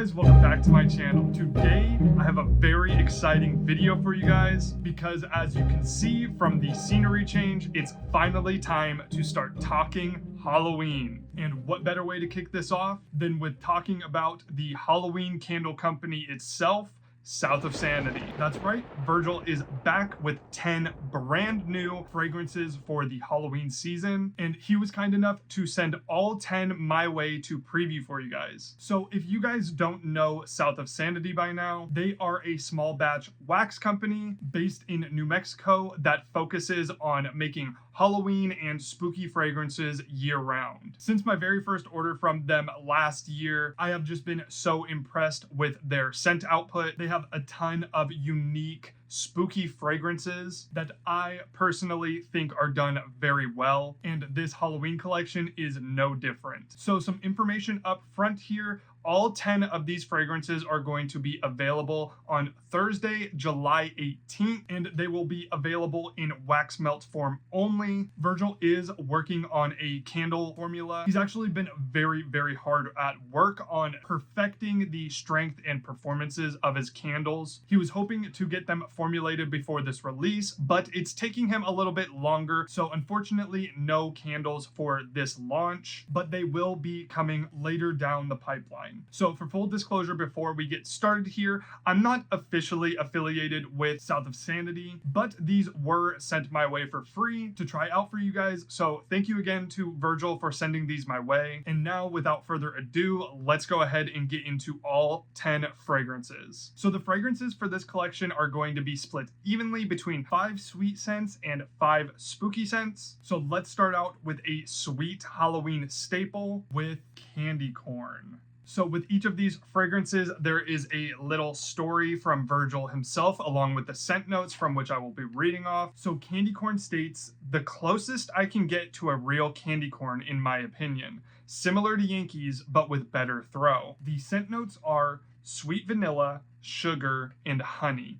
guys, welcome back to my channel. Today I have a very exciting video for you guys because as you can see from the scenery change, it's finally time to start talking Halloween. And what better way to kick this off than with talking about the Halloween candle company itself, South of Sanity. That's right, Virgil is back with 10 brand new fragrances for the Halloween season, and he was kind enough to send all 10 my way to preview for you guys. So if you guys don't know South of Sanity by now, they are a small batch wax company based in New Mexico that focuses on making Halloween and spooky fragrances year-round. Since my very first order from them last year, I have just been so impressed with their scent output. They have a ton of unique spooky fragrances that I personally think are done very well, and this Halloween collection is no different. So some information up front here. All 10 of these fragrances are going to be available on Thursday, July 18th, and they will be available in wax melt form only. Virgil is working on a candle formula. He's actually been very, very hard at work on perfecting the strength and performances of his candles. He was hoping to get them formulated before this release, but it's taking him a little bit longer. So unfortunately, no candles for this launch, but they will be coming later down the pipeline. So for full disclosure, before we get started here, I'm not officially affiliated with South of Sanity, but these were sent my way for free to try out for you guys. So thank you again to Virgil for sending these my way. And now without further ado, let's go ahead and get into all 10 fragrances. So the fragrances for this collection are going to be split evenly between 5 sweet scents and 5 spooky scents. So let's start out with a sweet Halloween staple with candy corn. So with each of these fragrances, there is a little story from Virgil himself, along with the scent notes from which I will be reading off. So candy corn states, the closest I can get to a real candy corn in my opinion, similar to Yankees, but with better throw. The scent notes are sweet vanilla, sugar, and honey.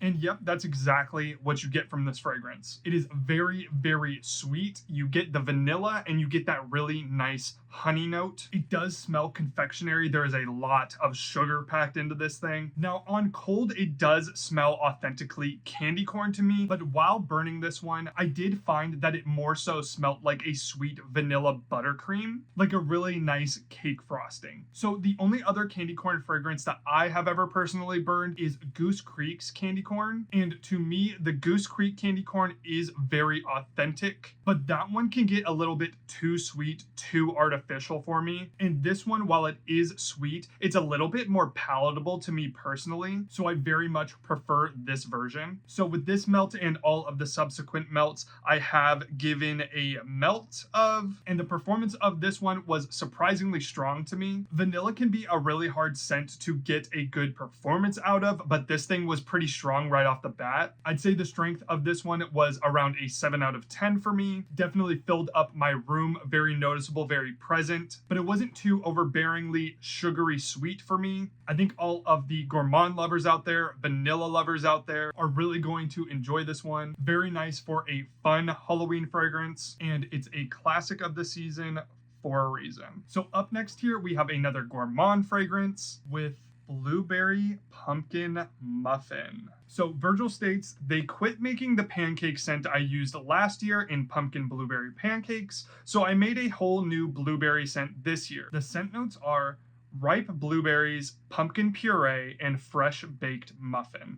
And yep, that's exactly what you get from this fragrance. It is very, very sweet. You get the vanilla and you get that really nice honey note. It does smell confectionery. There is a lot of sugar packed into this thing. Now on cold, it does smell authentically candy corn to me, but while burning this one, I did find that it more so smelled like a sweet vanilla buttercream, like a really nice cake frosting. So the only other candy corn fragrance that I have ever personally burned is Goose Creek's candy corn. And to me, the Goose Creek candy corn is very authentic, but that one can get a little bit too sweet, too artificial for me. And this one, while it is sweet, it's a little bit more palatable to me personally. So I very much prefer this version. So with this melt and all of the subsequent melts, I have given a melt of, and the performance of this one was surprisingly strong to me. Vanilla can be a really hard scent to get a good performance out of, but this thing was pretty strong right off the bat. I'd say the strength of this one was around a 7 out of 10 for me. Definitely filled up my room, very noticeable, very present, but it wasn't too overbearingly sugary sweet for me. I think all of the gourmand lovers out there, vanilla lovers out there, are really going to enjoy this one. Very nice for a fun Halloween fragrance, and it's a classic of the season for a reason. So up next here, we have another gourmand fragrance with Blueberry Pumpkin Muffin. So Virgil states, they quit making the pancake scent I used last year in pumpkin blueberry pancakes, so I made a whole new blueberry scent this year. The scent notes are ripe blueberries, pumpkin puree, and fresh baked muffin.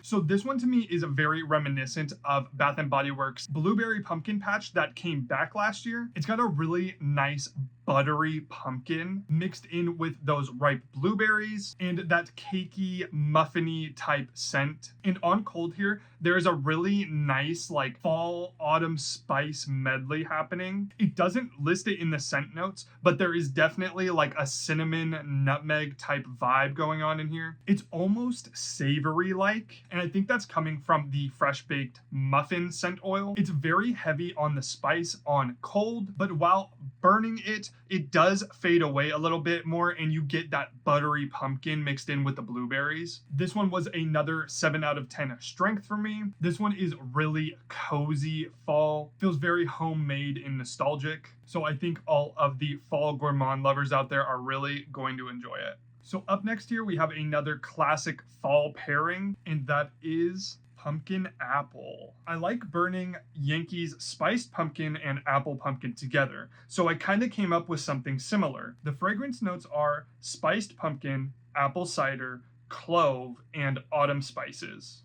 So this one to me is very reminiscent of Bath & Body Works Blueberry Pumpkin Patch that came back last year. It's got a really nice buttery pumpkin mixed in with those ripe blueberries and that cakey, muffiny type scent. And on cold here, there's a really nice like fall autumn spice medley happening. It doesn't list it in the scent notes, but there is definitely like a cinnamon nutmeg type vibe going on in here. It's almost savory like, and I think that's coming from the fresh baked muffin scent oil. It's very heavy on the spice on cold, but while burning it, it does fade away a little bit more and you get that buttery pumpkin mixed in with the blueberries. This one was another 7 out of 10 strength for me. This one is really cozy fall, feels very homemade and nostalgic. So I think all of the fall gourmand lovers out there are really going to enjoy it. So up next here, we have another classic fall pairing, and that is pumpkin apple. I like burning Yankees spiced pumpkin and apple pumpkin together, so I kind of came up with something similar. The fragrance notes are spiced pumpkin, apple cider, clove, and autumn spices.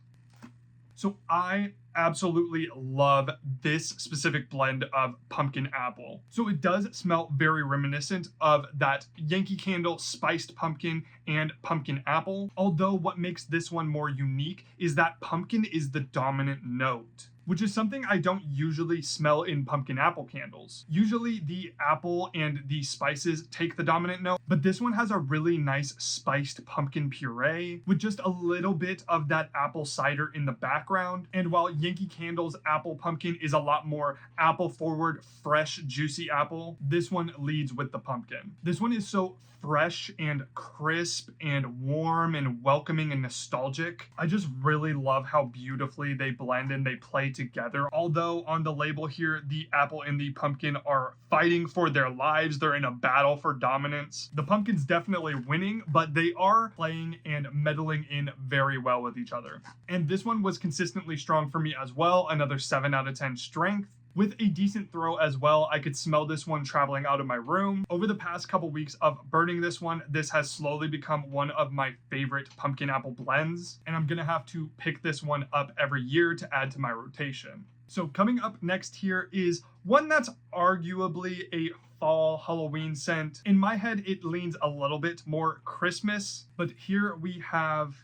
So I absolutely love this specific blend of pumpkin apple. So it does smell very reminiscent of that Yankee Candle spiced pumpkin and pumpkin apple. Although what makes this one more unique is that pumpkin is the dominant note, which is something I don't usually smell in pumpkin apple candles. Usually the apple and the spices take the dominant note, but this one has a really nice spiced pumpkin puree with just a little bit of that apple cider in the background. And while Yankee Candle's apple pumpkin is a lot more apple forward, fresh, juicy apple, this one leads with the pumpkin. This one is so fresh and crisp and warm and welcoming and nostalgic. I just really love how beautifully they blend and they play together. Although on the label here, the apple and the pumpkin are fighting for their lives. They're in a battle for dominance. The pumpkin's definitely winning, but they are playing and meddling in very well with each other. And this one was consistently strong for me as well. Another 7 out of 10 strength. With a decent throw as well. I could smell this one traveling out of my room. Over the past couple weeks of burning this one, this has slowly become one of my favorite pumpkin apple blends, and I'm gonna have to pick this one up every year to add to my rotation. So coming up next here is one that's arguably a fall Halloween scent. In my head, it leans a little bit more Christmas, but here we have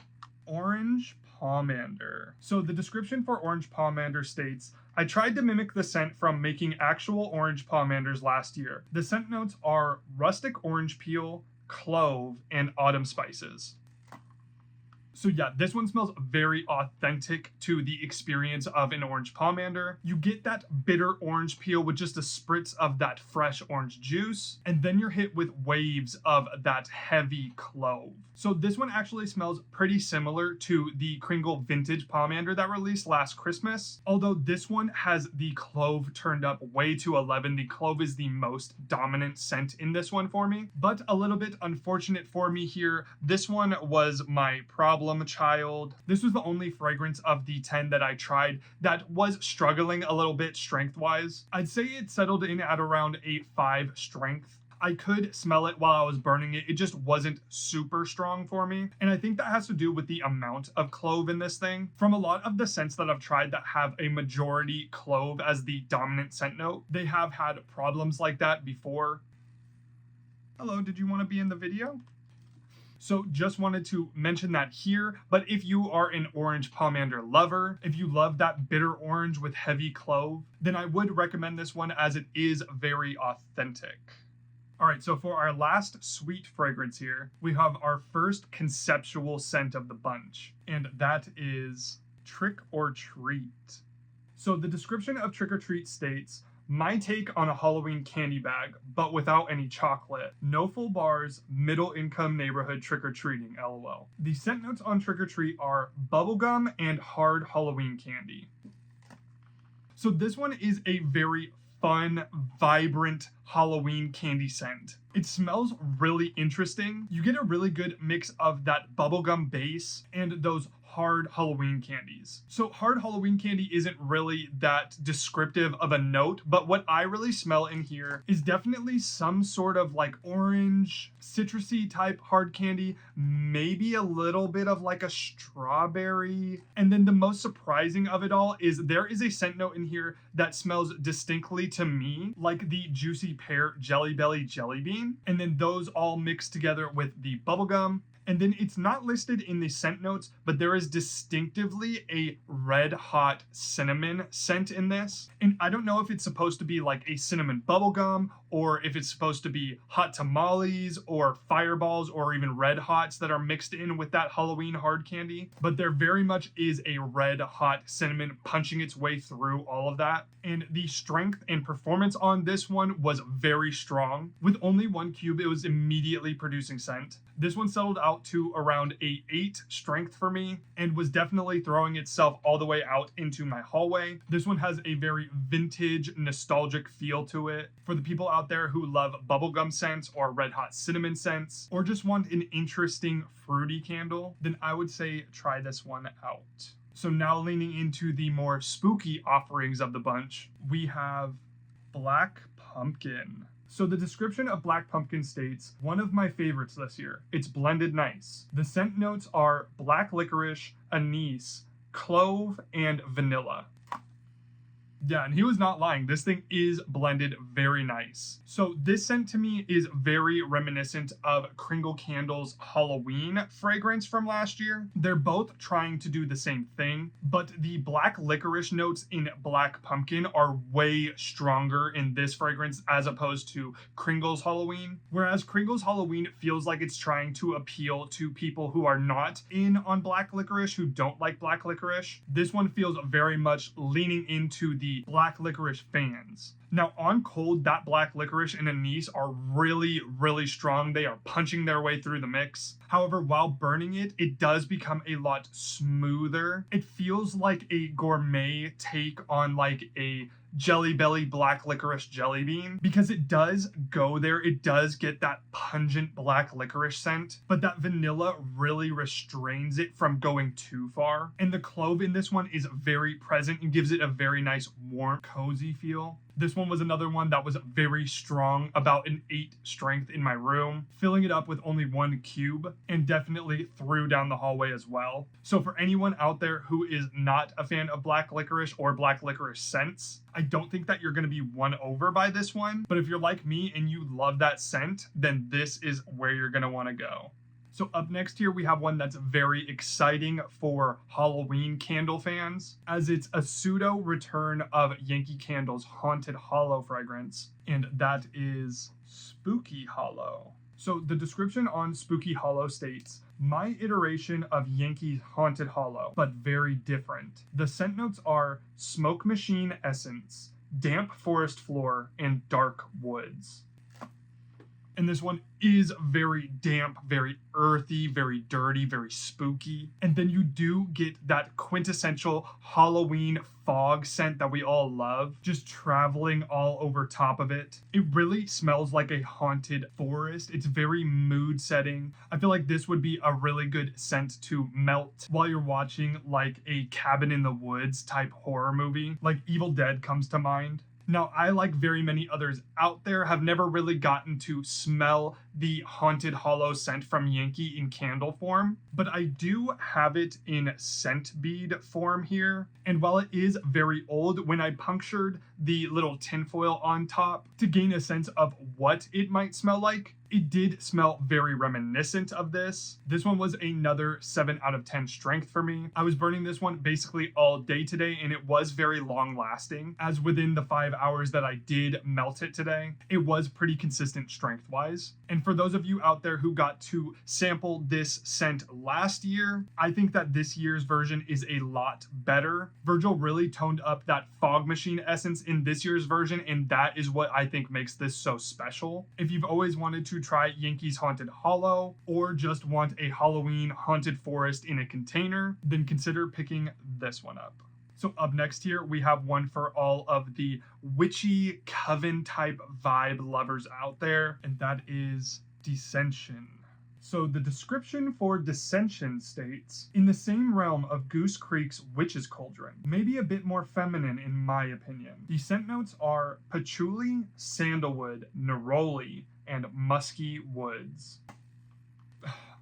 Orange Pomander. So the description for Orange Pomander states, I tried to mimic the scent from making actual orange pomanders last year. The scent notes are rustic orange peel, clove, and autumn spices. So yeah, this one smells very authentic to the experience of an orange pomander. You get that bitter orange peel with just a spritz of that fresh orange juice, and then you're hit with waves of that heavy clove. So this one actually smells pretty similar to the Kringle Vintage Pomander that released last Christmas. Although this one has the clove turned up way to 11. The clove is the most dominant scent in this one for me. But a little bit unfortunate for me here, this one was my problem child. This was the only fragrance of the 10 that I tried that was struggling a little bit strength-wise. I'd say it settled in at around a 5 strength. I could smell it while I was burning it. It just wasn't super strong for me. And I think that has to do with the amount of clove in this thing. From a lot of the scents that I've tried that have a majority clove as the dominant scent note, they have had problems like that before. Hello, did you want to be in the video? So just wanted to mention that here, but if you are an orange pomander lover, if you love that bitter orange with heavy clove, then I would recommend this one as it is very authentic. All right, so for our last sweet fragrance here, we have our first conceptual scent of the bunch, and that is Trick or Treat. So the description of Trick or Treat states, my take on a Halloween candy bag, but without any chocolate. No full bars, middle income neighborhood trick-or-treating, LOL. The scent notes on Trick or Treat are bubblegum and hard Halloween candy. So this one is a very fun, vibrant Halloween candy scent. It smells really interesting. You get a really good mix of that bubblegum base and those hard Halloween candies. So hard Halloween candy isn't really that descriptive of a note, but what I really smell in here is definitely some sort of like orange, citrusy type hard candy, maybe a little bit of like a strawberry. And then the most surprising of it all is there is a scent note in here that smells distinctly to me like the juicy pear Jelly Belly jelly bean. And then those all mixed together with the bubblegum And then it's not listed in the scent notes, but there is distinctively a red hot cinnamon scent in this. And I don't know if it's supposed to be like a cinnamon bubblegum, or if it's supposed to be hot tamales or fireballs or even red hots that are mixed in with that Halloween hard candy. But there very much is a red hot cinnamon punching its way through all of that. And the strength and performance on this one was very strong. With only one cube, it was immediately producing scent. This one settled out to around a 8 strength for me and was definitely throwing itself all the way out into my hallway. This one has a very vintage, nostalgic feel to it. For the people out there who love bubblegum scents or red hot cinnamon scents, or just want an interesting fruity candle, then I would say try this one out. So now leaning into the more spooky offerings of the bunch, we have Black Pumpkin. So the description of Black Pumpkin states, one of my favorites this year. It's blended nice. The scent notes are black licorice, anise, clove, and vanilla. Yeah, and he was not lying. This thing is blended very nice. So this scent to me is very reminiscent of Kringle Candles' Halloween fragrance from last year. They're both trying to do the same thing, but the black licorice notes in Black Pumpkin are way stronger in this fragrance as opposed to Kringle's Halloween. Whereas Kringle's Halloween feels like it's trying to appeal to people who are not in on black licorice, who don't like black licorice. This one feels very much leaning into the black licorice fans. Now on cold, that black licorice and anise are really, really strong. They are punching their way through the mix. However, while burning it, it does become a lot smoother. It feels like a gourmet take on like a Jelly Belly black licorice jelly bean, because it does go there. It does get that pungent black licorice scent, but that vanilla really restrains it from going too far. And the clove in this one is very present and gives it a very nice, warm, cozy feel. This one was another one that was very strong, about an 8 strength in my room, filling it up with only 1 cube, and definitely threw down the hallway as well. So for anyone out there who is not a fan of black licorice or black licorice scents, I don't think that you're going to be won over by this one. But if you're like me and you love that scent, then this is where you're going to want to go. So up next here, we have one that's very exciting for Halloween candle fans, as it's a pseudo return of Yankee Candle's Haunted Hollow fragrance, and that is Spooky Hollow. So the description on Spooky Hollow states, my iteration of Yankee's Haunted Hollow, but very different. The scent notes are smoke machine essence, damp forest floor, and dark woods. And this one is very damp, very earthy, very dirty, very spooky. And then you do get that quintessential Halloween fog scent that we all love, just traveling all over top of it. It really smells like a haunted forest. It's very mood setting. I feel like this would be a really good scent to melt while you're watching like a cabin in the woods type horror movie. Like Evil Dead comes to mind. Now, I, like very many others out there, have never really gotten to smell the Haunted Hollow scent from Yankee in candle form, but I do have it in scent bead form here. And while it is very old, when I punctured the little tinfoil on top to gain a sense of what it might smell like, it did smell very reminiscent of this. This one was another 7 out of 10 strength for me. I was burning this one basically all day today, and it was very long lasting, as within the 5 hours that I did melt it today, it was pretty consistent strength wise. And for those of you out there who got to sample this scent last year, I think that this year's version is a lot better. Virgil really toned up that fog machine essence in this year's version, and that is what I think makes this so special. If you've always wanted to try Yankee's Haunted Hollow, or just want a Halloween haunted forest in a container, then consider picking this one up. So up next here, we have one for all of the witchy coven type vibe lovers out there, and that is Descension. So the description for Descension states, in the same realm of Goose Creek's Witch's Cauldron, maybe a bit more feminine in my opinion. The scent notes are patchouli, sandalwood, neroli, and musky woods.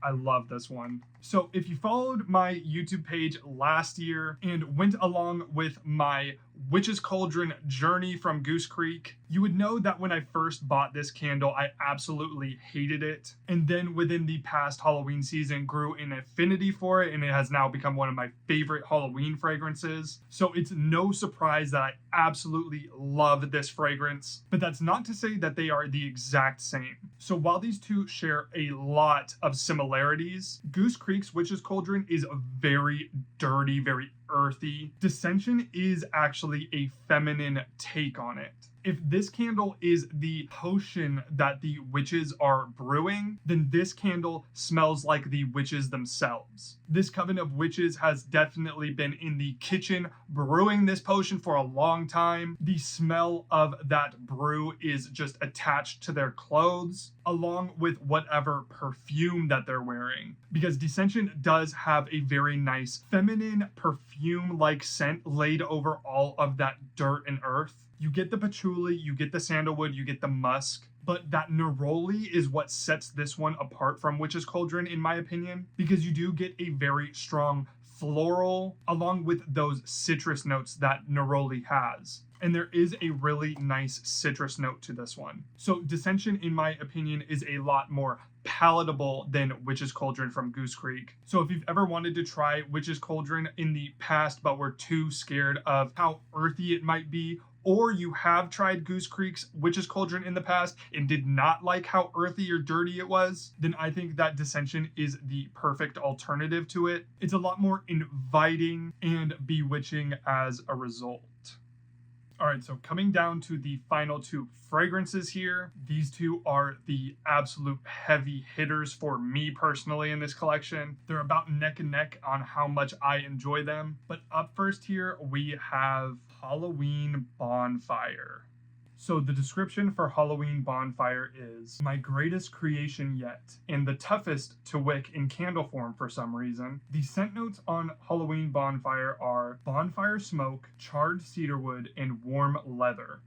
I love this one. So if you followed my YouTube page last year and went along with my Witch's Cauldron journey from Goose Creek, you would know that when I first bought this candle, I absolutely hated it. And then within the past Halloween season, grew an affinity for it, and it has now become one of my favorite Halloween fragrances. So it's no surprise that I absolutely love this fragrance, but that's not to say that they are the exact same. So while these two share a lot of similarities, Goose Creek's Witch's Cauldron is very dirty, very earthy. Descension is actually a feminine take on it. If this candle is the potion that the witches are brewing, then this candle smells like the witches themselves. This coven of witches has definitely been in the kitchen brewing this potion for a long time. The smell of that brew is just attached to their clothes, along with whatever perfume that they're wearing. Because Descension does have a very nice feminine perfume-like scent laid over all of that dirt and earth. You get the patchouli, you get the sandalwood, you get the musk, but that neroli is what sets this one apart from Witch's Cauldron, in my opinion, because you do get a very strong floral along with those citrus notes that neroli has. And there is a really nice citrus note to this one. So Descension, in my opinion, is a lot more palatable than Witch's Cauldron from Goose Creek. So if you've ever wanted to try Witch's Cauldron in the past but were too scared of how earthy it might be, or you have tried Goose Creek's Witch's Cauldron in the past and did not like how earthy or dirty it was, then I think that Descension is the perfect alternative to it. It's a lot more inviting and bewitching as a result. All right, so coming down to the final two fragrances here, these two are the absolute heavy hitters for me personally in this collection. They're about neck and neck on how much I enjoy them. But up first here, we have Halloween Bonfire. So the description for Halloween Bonfire is my greatest creation yet, and the toughest to wick in candle form for some reason. The scent notes on Halloween Bonfire are bonfire smoke, charred cedarwood, and warm leather.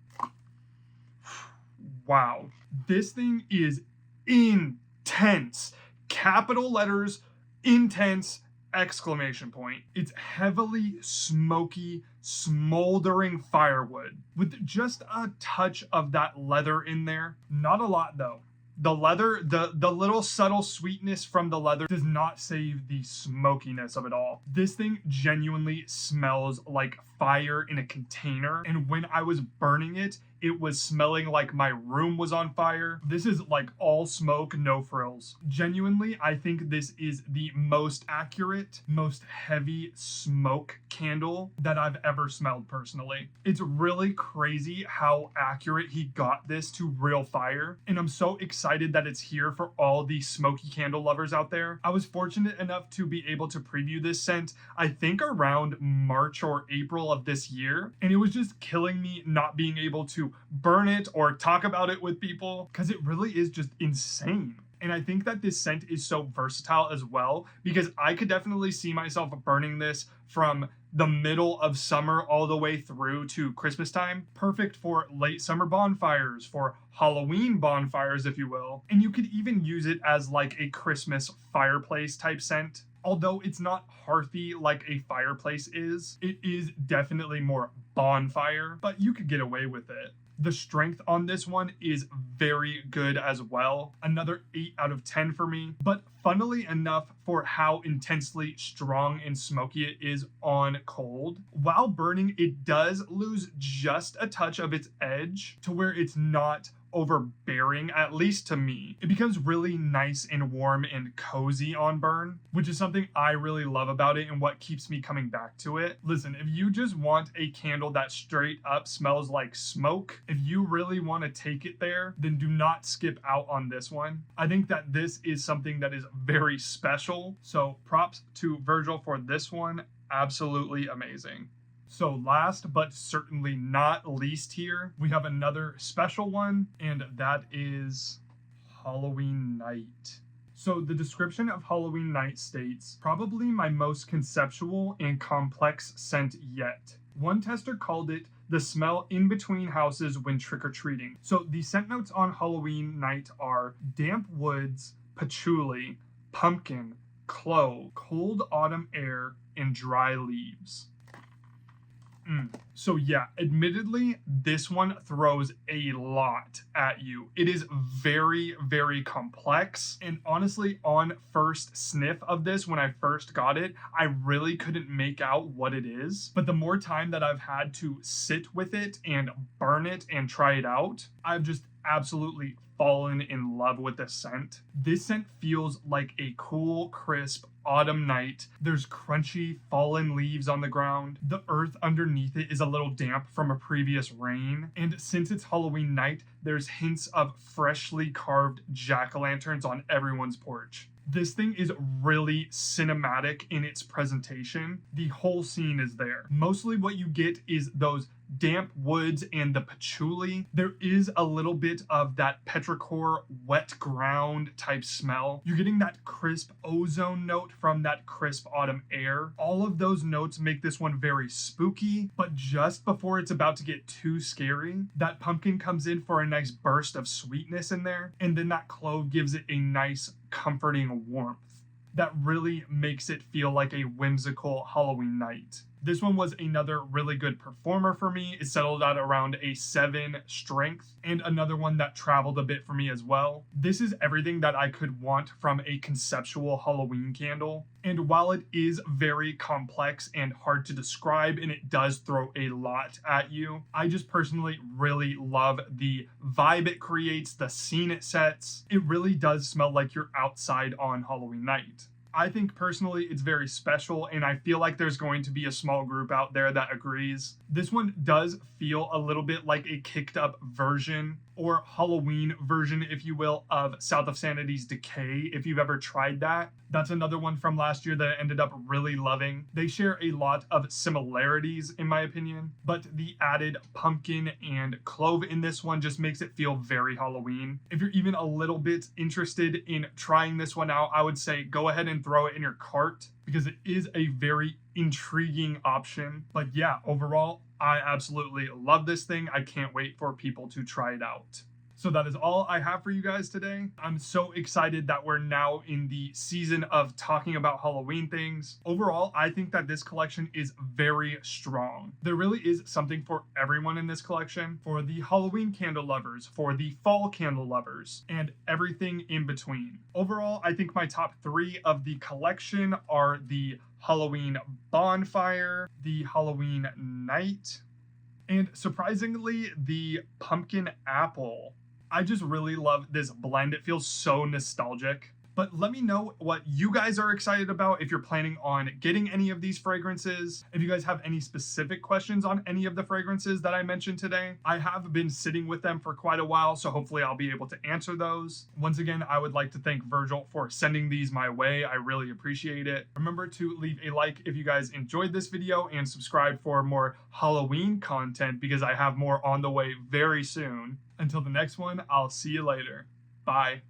Wow, this thing is intense. Capital letters, intense, exclamation point. It's heavily smoky, smoldering firewood with just a touch of that leather in there. Not a lot though. The leather, the little subtle sweetness from the leather does not save the smokiness of it all. This thing genuinely smells like fire in a container, and when I was burning it, it was smelling like my room was on fire. This is like all smoke, no frills. Genuinely, I think this is the most accurate, most heavy smoke candle that I've ever smelled personally. It's really crazy how accurate he got this to real fire, and I'm so excited that it's here for all the smoky candle lovers out there. I was fortunate enough to be able to preview this scent, I think around March or April of this year, and it was just killing me not being able to burn it or talk about it with people because it really is just insane. And I think that this scent is so versatile as well, because I could definitely see myself burning this from the middle of summer all the way through to Christmas time. Perfect for late summer bonfires, for Halloween bonfires, if you will. And you could even use it as like a Christmas fireplace type scent. Although it's not hearthy like a fireplace is, it is definitely more bonfire, but you could get away with it. The strength on this one is very good as well. Another 8 out of 10 for me. But funnily enough, for how intensely strong and smoky it is on cold, while burning, it does lose just a touch of its edge to where it's not overbearing, at least to me. It becomes really nice and warm and cozy on burn, which is something I really love about it and what keeps me coming back to it. Listen, if you just want a candle that straight up smells like smoke, if you really want to take it there, then do not skip out on this one. I think that this is something that is very special. So props to Virgil for this one. Absolutely amazing. So last but certainly not least here, we have another special one, and that is Halloween Night. So the description of Halloween Night states, probably my most conceptual and complex scent yet. One tester called it the smell in between houses when trick-or-treating. So the scent notes on Halloween Night are damp woods, patchouli, pumpkin, clove, cold autumn air, and dry leaves. So yeah, admittedly, this one throws a lot at you. It is very, very complex. And honestly, on first sniff of this, when I first got it, I really couldn't make out what it is. But the more time that I've had to sit with it and burn it and try it out, I've just absolutely fallen in love with the scent. This scent feels like a cool, crisp autumn night. There's crunchy fallen leaves on the ground. The earth underneath it is a little damp from a previous rain. And since it's Halloween night, there's hints of freshly carved jack-o'-lanterns on everyone's porch. This thing is really cinematic in its presentation. The whole scene is there. Mostly what you get is those damp woods and the patchouli. There is a little bit of that petrichor wet ground type smell. You're getting that crisp ozone note from that crisp autumn air. All of those notes make this one very spooky, but just before it's about to get too scary, that pumpkin comes in for a nice burst of sweetness in there, and then that clove gives it a nice comforting warmth that really makes it feel like a whimsical Halloween night. This one was another really good performer for me. It settled out around a 7 strength, and another one that traveled a bit for me as well. This is everything that I could want from a conceptual Halloween candle. And while it is very complex and hard to describe, and it does throw a lot at you, I just personally really love the vibe it creates, the scene it sets. It really does smell like you're outside on Halloween night. I think personally it's very special, and I feel like there's going to be a small group out there that agrees. This one does feel a little bit like a kicked up version, or Halloween version, if you will, of South of Sanity's Decay, if you've ever tried that. That's another one from last year that I ended up really loving. They share a lot of similarities, in my opinion, but the added pumpkin and clove in this one just makes it feel very Halloween. If you're even a little bit interested in trying this one out, I would say go ahead and throw it in your cart, because it is a very intriguing option. But yeah, overall, I absolutely love this thing. I can't wait for people to try it out. So that is all I have for you guys today. I'm so excited that we're now in the season of talking about Halloween things. Overall, I think that this collection is very strong. There really is something for everyone in this collection, for the Halloween candle lovers, for the fall candle lovers, and everything in between. Overall, I think my top 3 of the collection are the Halloween Bonfire, the Halloween Night, and surprisingly, the Pumpkin Apple. I just really love this blend. It feels so nostalgic. But let me know what you guys are excited about, if you're planning on getting any of these fragrances. If you guys have any specific questions on any of the fragrances that I mentioned today, I have been sitting with them for quite a while, so hopefully I'll be able to answer those. Once again, I would like to thank Virgil for sending these my way. I really appreciate it. Remember to leave a like if you guys enjoyed this video, and subscribe for more Halloween content, because I have more on the way very soon. Until the next one, I'll see you later. Bye.